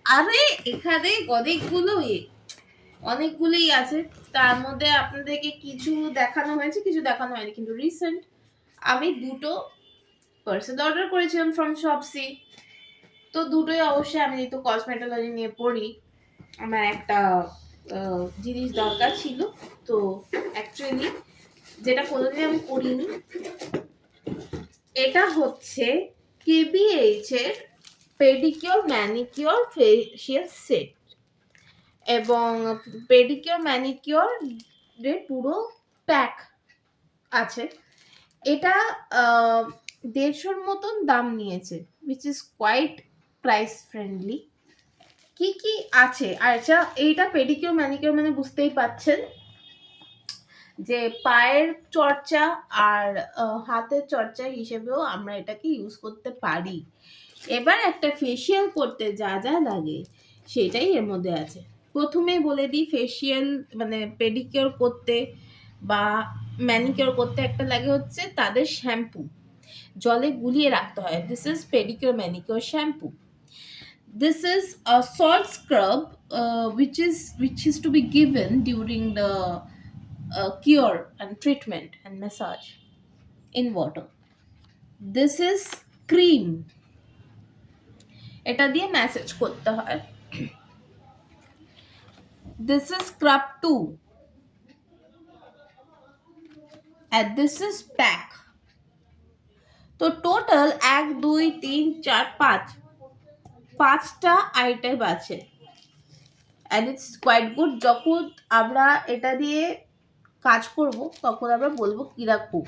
আরে এখানে অনেকগুলোই আছে, তার মধ্যে আপনাদেরকে কিছু দেখানো হয়েছে, কিছু দেখানো হয়নি। কিন্তু রিসেন্ট আমি দুটো পার্সেল অর্ডার করেছিলাম ফ্রম শপসি। তো দুটোই অবশ্যই, আমি যেহেতু কসমেটোলজি নিয়ে পড়ি, আমার একটা জিনিস দরকার ছিল। তো অ্যাকচুয়ালি যেটা কোনোদিন আমি করিনি, এটা হচ্ছে কেবিএইচ এর পেডিকিওর ম্যানিকিওর ফেশিয়াল সেট, এবং পেডিকিওর ম্যানিকিওর এর পুরো প্যাক আছে। এটা 150 মতন দাম নিয়েছে, which is quite price friendly. কি কি আছে, আচ্ছা এইটা পেডিকিওর ম্যানিকিওর মানে বুঝতেই পাচ্ছেন যে পায়ের চর্চা আর হাতের চর্চা হিসেবেও আমরা এটাকে ইউজ করতে পারি। এবার একটা ফেসিয়াল করতে যা যা লাগে সেটাই এর মধ্যে আছে। প্রথমেই বলে দিই, ফেসিয়াল মানে পেডিকিওর করতে বা ম্যানিকিওর করতে একটা লাগে হচ্ছে তাদের শ্যাম্পু, জলে গুলিয়ে রাখতে হয়। This is pedicure manicure shampoo. This is a salt scrub, which is to be given during the cure and treatment and massage in water. This is cream, এটা দিয়ে ম্যাসেজ করতে হয়। This is scrub 2 and this is pack. তো total 1 2 3 4 5 পাঁচটা item আছে, and it's quite good. যখন আমরা এটা দিয়ে কাজ করব তখন আমরা বলবো কিরকম।